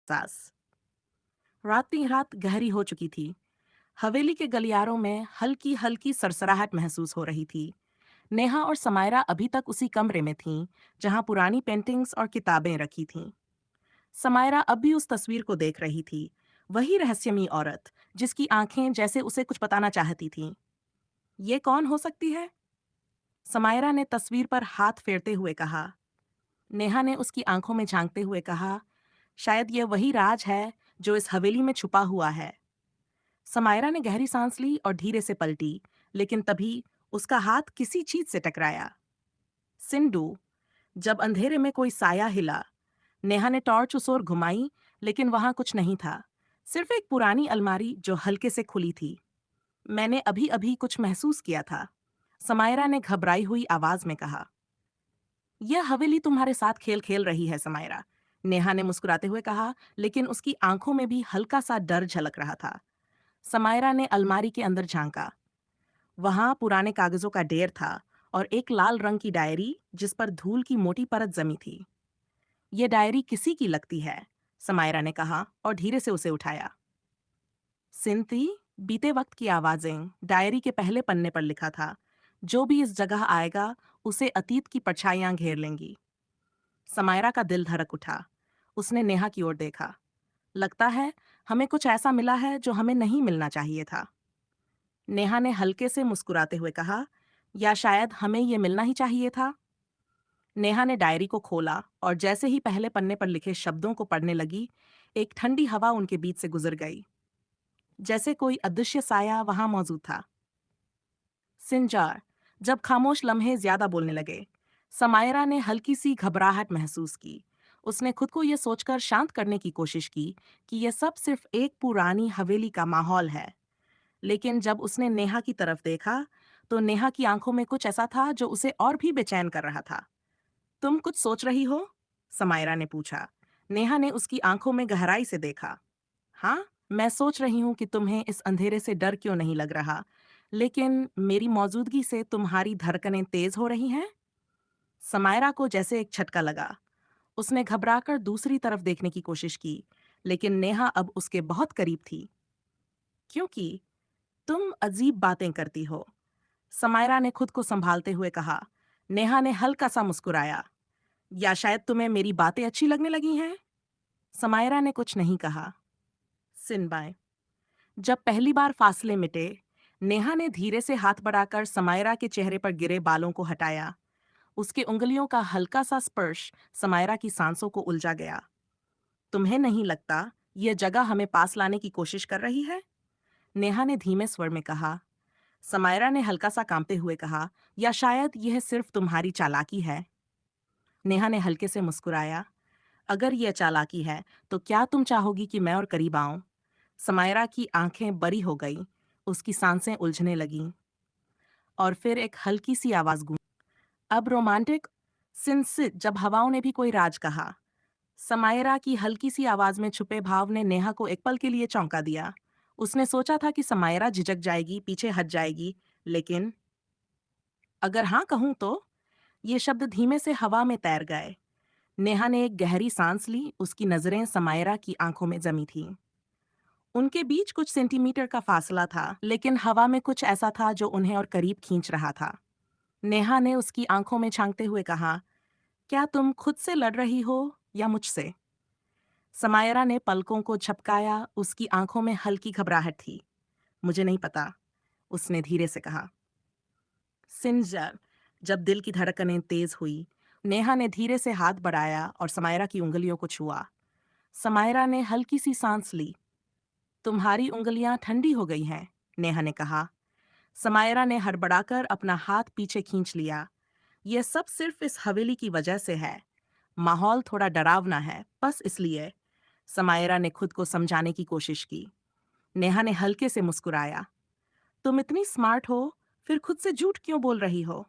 सास। रात गहरी हो चुकी थी। हवेली के गलियारों में हल्की हल्की सरसराहट महसूस हो रही थी। नेहा और समायरा अभी तक उसी कमरे में थीं, जहां पुरानी पेंटिंग्स और किताबें रखी थीं। समायरा अब भी उस तस्वीर को देख रही थी, वही रहस्यमयी औरत जिसकी आंखें जैसे उसे कुछ बताना चाहती थीं। ये कौन हो सकती है? समायरा ने तस्वीर पर हाथ फेरते हुए कहा। नेहा ने उसकी आंखों में झांकते हुए कहा, शायद ये वही राज है जो इस हवेली में छुपा हुआ है। समायरा ने गहरी सांस ली और धीरे से पलटी, लेकिन तभी उसका हाथ किसी चीज से टकराया। सिंधु। जब अंधेरे में कोई साया हिला, नेहा ने टॉर्च उस ओर घुमाई, लेकिन वहां कुछ नहीं था। सिर्फ एक पुरानी अलमारी जो हल्के से खुली थी। मैंने अभी अभी कुछ महसूस किया था, समायरा ने घबराई हुई आवाज में कहा। यह हवेली तुम्हारे साथ खेल खेल रही है समायरा, नेहा ने मुस्कुराते हुए कहा, लेकिन उसकी आंखों में भी हल्का सा डर झलक रहा था। समायरा ने अलमारी के अंदर झांका। वहां पुराने कागजों का ढेर था और एक लाल रंग की डायरी जिस पर धूल की मोटी परत जमी थी। ये डायरी किसी की लगती है, समायरा ने कहा और धीरे से उसे उठाया। सिंथी। बीते वक्त की आवाजें। डायरी के पहले पन्ने पर लिखा था, जो भी इस जगह आएगा उसे अतीत की परछाइयां घेर लेंगी। समायरा का दिल धड़क उठा। उसने नेहा की ओर देखा। लगता है हमें कुछ ऐसा मिला है जो हमें नहीं मिलना चाहिए था। नेहा ने हल्के से मुस्कुराते हुए कहा, या शायद हमें ये मिलना ही चाहिए था। नेहा ने डायरी को खोला और जैसे ही पहले पन्ने पर लिखे शब्दों को पढ़ने लगी, एक ठंडी हवा उनके बीच से गुजर गई, जैसे कोई अदृश्य साया वहां मौजूद था। सिंजार। जब खामोश लम्हे ज्यादा बोलने लगे, समायरा ने हल्की सी घबराहट महसूस की। उसने खुद को यह सोचकर शांत करने की कोशिश की कि यह सब सिर्फ एक पुरानी हवेली का माहौल है। लेकिन जब उसने नेहा की तरफ देखा, तो नेहा की आंखों में कुछ ऐसा था जो उसे और भी बेचैन कर रहा था। तुम कुछ सोच रही हो? समायरा ने पूछा। नेहा ने उसकी आंखों में गहराई से देखा। हाँ, मैं सोच रही हूँ कि तुम्हें इस अंधेरे से डर क्यों नहीं लग रहा, लेकिन मेरी मौजूदगी से तुम्हारी धड़कनें तेज हो रही हैं। समायरा को जैसे एक झटका लगा। उसने घबराकर दूसरी तरफ देखने की कोशिश की, लेकिन नेहा अब उसके बहुत करीब थी। क्योंकि तुम अजीब बातें करती हो, समायरा ने खुद को संभालते हुए कहा। नेहा ने हल्का सा मुस्कुराया। या शायद तुम्हें मेरी बातें अच्छी लगने लगी हैं? समायरा ने कुछ नहीं कहा। सिनबाई। जब पहली बार फासले मिटे, नेहा ने धीरे से हाथ बढ़ाकर समायरा के चेहरे पर गिरे बालों को हटाया। उसके उंगलियों का हल्का सा स्पर्श समायरा की सांसों को उलझा गया। तुम्हें नहीं लगता यह जगह हमें पास लाने की कोशिश कर रही है? नेहा ने धीमे स्वर में कहा। समायरा ने हल्का सा कांपते हुए कहा, या शायद यह सिर्फ तुम्हारी चालाकी है। नेहा ने हल्के से मुस्कुराया। अगर यह चालाकी है, तो क्या तुम चाहोगी कि मैं और करीब आऊं? समायरा की आंखें बड़ी हो गईं, उसकी सांसें उलझने लगीं। और फिर एक हल्की सी आवाज गूंजी। अब रोमांटिक सिंसित जब हवाओं ने भी कोई राज कहा। समायरा की हल्की सी आवाज में छुपे भाव ने नेहा को एक पल के लिए चौंका दिया। उसने सोचा था कि समायरा झिझक जाएगी, पीछे हट जाएगी, लेकिन अगर हाँ कहूं तो। ये शब्द धीमे से हवा में तैर गए। नेहा ने एक गहरी सांस ली, उसकी नजरें समायरा की आंखों में जमी थीं। उनके बीच कुछ सेंटीमीटर का फासला था, लेकिन हवा में कुछ ऐसा था जो उन्हें और करीब खींच रहा था। नेहा ने उसकी आंखों में झांकते हुए कहा, क्या तुम खुद से लड़ रही हो या मुझसे? समायरा ने पलकों को झपकाया, उसकी आंखों में हल्की घबराहट थी। मुझे नहीं पता, उसने धीरे से कहा। सिंजर। जब दिल की धड़कनें तेज हुई, नेहा ने धीरे से हाथ बढ़ाया और समायरा की उंगलियों को छुआ। समायरा ने हल्की सी सांस ली। तुम्हारी उंगलियां ठंडी हो गई हैं, नेहा ने कहा। समायरा ने हड़बड़ाकर अपना हाथ पीछे खींच लिया। यह सब सिर्फ इस हवेली की वजह से है। माहौल थोड़ा डरावना है, बस इसलिए। समायरा ने खुद को समझाने की कोशिश की। नेहा ने हल्के से मुस्कुराया। तुम इतनी स्मार्ट हो, फिर खुद से झूठ क्यों बोल रही हो?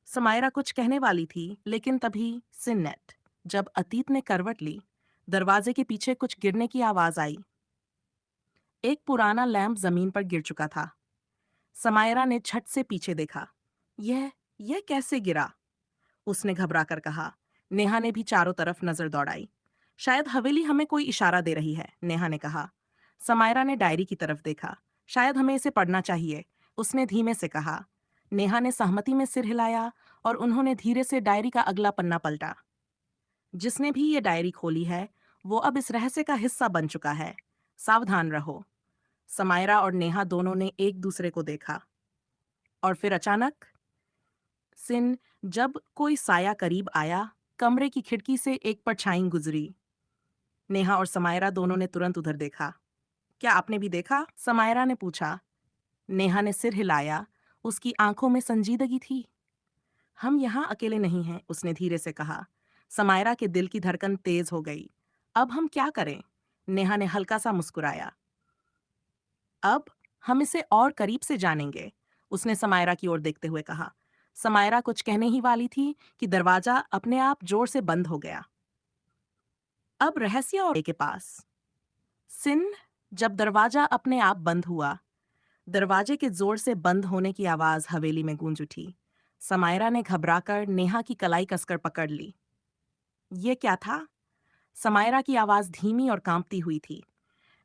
समायरा कुछ कहने वाली थी, लेकिन तभी सिन्नेट। जब अतीत ने करवट ली, दरवाजे के पीछे कुछ गिरने की आवाज आई। एक पुराना लैंप जमीन पर गिर चुका था। समायरा ने झट से पीछे देखा। यह कैसे गिरा? उसने घबराकर कहा। नेहा ने भी चारों तरफ नजर दौड़ाई। शायद हवेली हमें कोई इशारा दे रही है, नेहा ने कहा। समायरा ने डायरी की तरफ देखा। शायद हमें इसे पढ़ना चाहिए, उसने धीमे से कहा। नेहा ने सहमति में सिर हिलाया और उन्होंने धीरे से डायरी का अगला पन्ना पलटा। जिसने भी ये डायरी खोली है, वो अब इस रहस्य का हिस्सा बन चुका है। सावधान रहो। समायरा और नेहा दोनों ने एक दूसरे को देखा। और फिर अचानक सिन जब कोई साया करीब आया, कमरे की खिड़की से एक परछाई गुजरी। नेहा और समायरा दोनों ने तुरंत उधर देखा। क्या आपने भी देखा? समायरा ने पूछा। नेहा ने सिर हिलाया। उसकी आंखों में संजीदगी थी। हम यहाँ अकेले नहीं हैं, उसने धीरे से कहा। समायरा के दिल की धड़कन तेज हो गई। अब हम क्या करें? नेहा ने हल्का सा मुस्कुराया। अब हम इसे और करीब से जानेंगे, उसने समायरा की ओर देखते हुए कहा। समायरा कुछ कहने ही वाली थी कि दरवाजा अपने आप जोर से बंद हो गया। अब रहस्य और के पास। सिन जब दरवाजा अपने आप बंद हुआ, दरवाजे के जोर से बंद होने की आवाज हवेली में गूंज उठी। समायरा ने घबराकर नेहा की कलाई कसकर पकड़ ली। ये क्या था? समायरा की आवाज धीमी और कांपती हुई थी।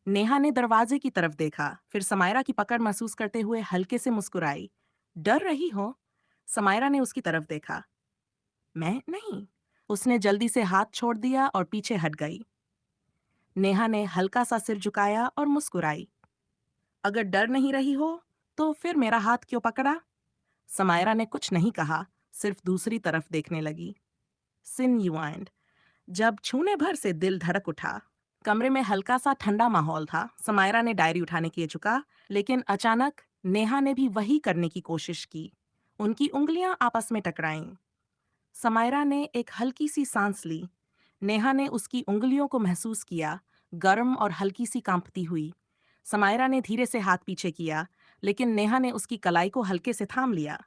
नेहा ने दरवाजे की तरफ देखा, फिर समायरा की पकड़ महसूस करते हुए हल्के से मुस्कुराई। डर रही हो? समायरा ने उसकी तरफ देखा। मैं नहीं। उसने जल्दी से हाथ छोड़ दिया और पीछे हट गई। नेहा ने हल्का सा सिर झुकाया और मुस्कुराई। अगर डर नहीं रही हो, तो फिर मेरा हाथ क्यों पकड़ा? समायरा ने कुछ नहीं कहा, सिर्फ दूसरी तरफ देखने लगी। सिन युआइंड। जब छूने भर से दिल धड़क उठा। कमरे में हल्का सा ठंडा माहौल था। समायरा ने डायरी उठाने के लिए झुका, लेकिन अचानक नेहा ने भी वही करने की कोशिश की। उनकी उंगलियां आपस में टकराईं। समायरा ने एक हल्की सी सांस ली। नेहा ने उसकी उंगलियों को महसूस किया, गर्म और हल्की सी कांपती हुई। समायरा ने धीरे से हाथ पीछे किया, लेकिन नेहा ने उसकी कलाई को हल्के से थाम लिया।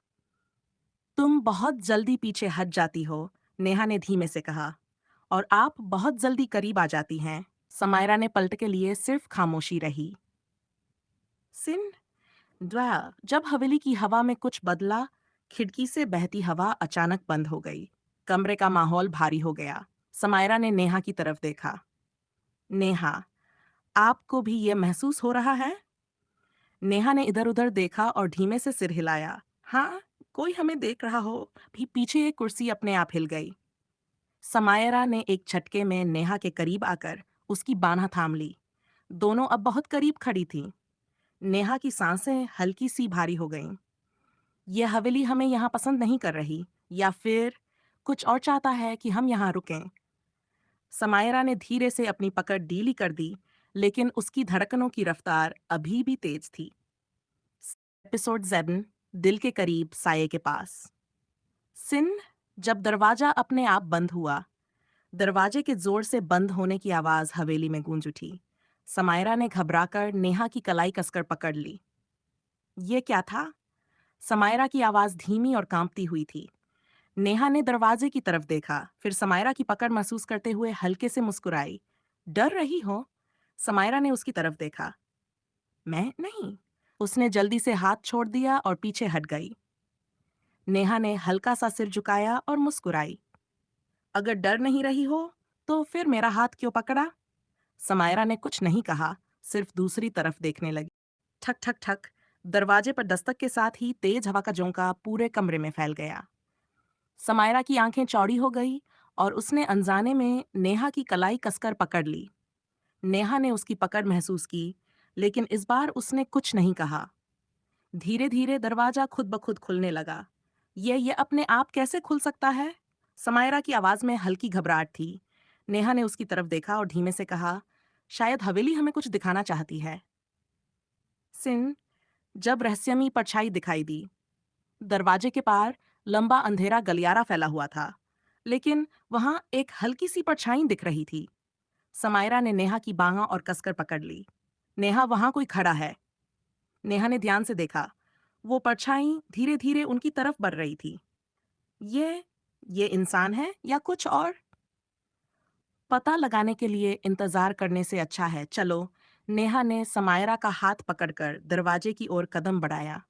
तुम बहुत जल्दी पीछे हट जाती हो, नेहा ने धीमे से कहा। और आप बहुत जल्दी करीब आ जाती हैं। समायरा ने पलट के लिए सिर्फ खामोशी रही। सिन द्वा जब हवेली की हवा में कुछ बदला, खिड़की से बहती हवा अचानक बंद हो गई। कमरे का माहौल भारी हो गया। समायरा ने नेहा की तरफ देखा। नेहा, आपको भी ये महसूस हो रहा है? नेहा ने इधर उधर देखा और धीमे से सिर हिलाया। हाँ, कोई हमें देख रहा हो। भी पीछे एक कुर्सी अपने आप हिल गई। समायरा ने एक झटके में नेहा के करीब आकर उसकी बांह थाम ली। दोनों अब बहुत करीब खड़ी थीं। नेहा की सांसें हल्की सी भारी हो गईं। यह हवेली हमें यहाँ पसंद नहीं कर रही, या फिर कुछ और चाहता है कि हम यहाँ रुकें। समायरा ने धीरे से अपनी पकड़ ढीली कर दी, लेकिन उसकी धड़कनों की रफ्तार अभी भी तेज थी। एपिसोड 7, दिल के करीब साये के पास। सिन जब दरवाजा अपने आप बंद हुआ, दरवाजे के जोर से बंद होने की आवाज हवेली में गूंज उठी। समायरा ने घबराकर नेहा की कलाई कसकर पकड़ ली। ये क्या था? समायरा की आवाज धीमी और कांपती हुई थी। नेहा ने दरवाजे की तरफ देखा, फिर समायरा की पकड़ महसूस करते हुए हल्के से मुस्कुराई। डर रही हो? समायरा ने उसकी तरफ देखा। मैं नहीं। उसने जल्दी से हाथ छोड़ दिया और पीछे हट गई। नेहा ने हल्का सा सिर झुकाया और मुस्कुराई। अगर डर नहीं रही हो, तो फिर मेरा हाथ क्यों पकड़ा? समायरा ने कुछ नहीं कहा, सिर्फ दूसरी तरफ देखने लगी। ठक ठक ठक। दरवाजे पर दस्तक के साथ ही तेज हवा का झोंका पूरे कमरे में फैल गया। समायरा की आंखें चौड़ी हो गई और उसने अनजाने में नेहा की कलाई कसकर पकड़ ली। नेहा ने उसकी पकड़ महसूस की, लेकिन इस बार उसने कुछ नहीं कहा। धीरे धीरे दरवाजा खुद ब खुद खुलने लगा। ये अपने आप कैसे खुल सकता है? समायरा की आवाज में हल्की घबराहट थी। नेहा ने उसकी तरफ देखा और धीमे से कहा, शायद हवेली हमें कुछ दिखाना चाहती है। सिन जब रहस्यमयी परछाई दिखाई दी। दरवाजे के पार लंबा अंधेरा गलियारा फैला हुआ था, लेकिन वहां एक हल्की सी परछाई दिख रही थी। समायरा ने नेहा की बांह और कसकर पकड़ ली। नेहा, वहां कोई खड़ा है। नेहा ने ध्यान से देखा। वो परछाई धीरे धीरे उनकी तरफ बढ़ रही थी। ये ये इंसान है या कुछ और? पता लगाने के लिए इंतजार करने से अच्छा है, चलो। नेहा ने समायरा का हाथ पकड़कर दरवाजे की ओर कदम बढ़ाया।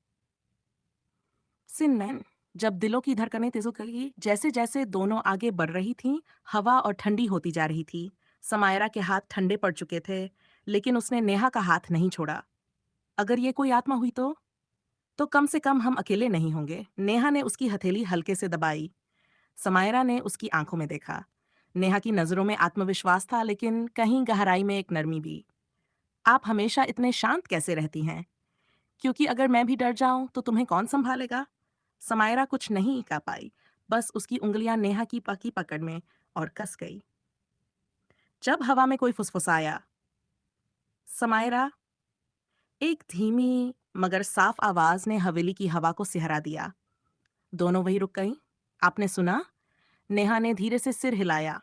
सिन जब दिलों की धड़कनें तेज हो गई, जैसे जैसे दोनों आगे बढ़ रही थीं, हवा और ठंडी होती जा रही थी। समायरा के हाथ ठंडे पड़ चुके थे, लेकिन उसने नेहा का हाथ नहीं छोड़ा। अगर ये कोई आत्मा हुई तो कम से कम हम अकेले नहीं होंगे। नेहा ने उसकी हथेली हल्के से दबाई। समायरा ने उसकी आंखों में देखा। नेहा की नजरों में आत्मविश्वास था, लेकिन कहीं गहराई में एक नरमी भी। आप हमेशा इतने शांत कैसे रहती हैं? क्योंकि अगर मैं भी डर जाऊं तो तुम्हें कौन संभालेगा? समायरा कुछ नहीं कह पाई, बस उसकी उंगलियां नेहा की पकी पकड़ में और कस गई। जब हवा में कोई फुसफुसाया, समायरा, एक धीमी मगर साफ आवाज ने हवेली की हवा को सिहरा दिया। दोनों वही रुक गईं। आपने सुना? नेहा ने धीरे से सिर हिलाया।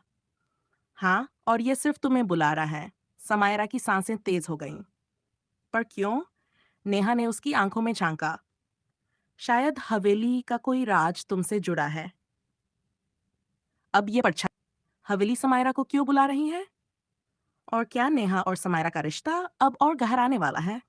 हाँ, और ये सिर्फ तुम्हें बुला रहा है। समायरा की सांसें तेज हो गईं। पर क्यों? नेहा ने उसकी आंखों में झांका। शायद हवेली का कोई राज तुमसे जुड़ा है। अब ये परछाई हवेली समायरा को क्यों बुला रही है? और क्या नेहा और समायरा का रिश्ता अब और गहराने वाला है?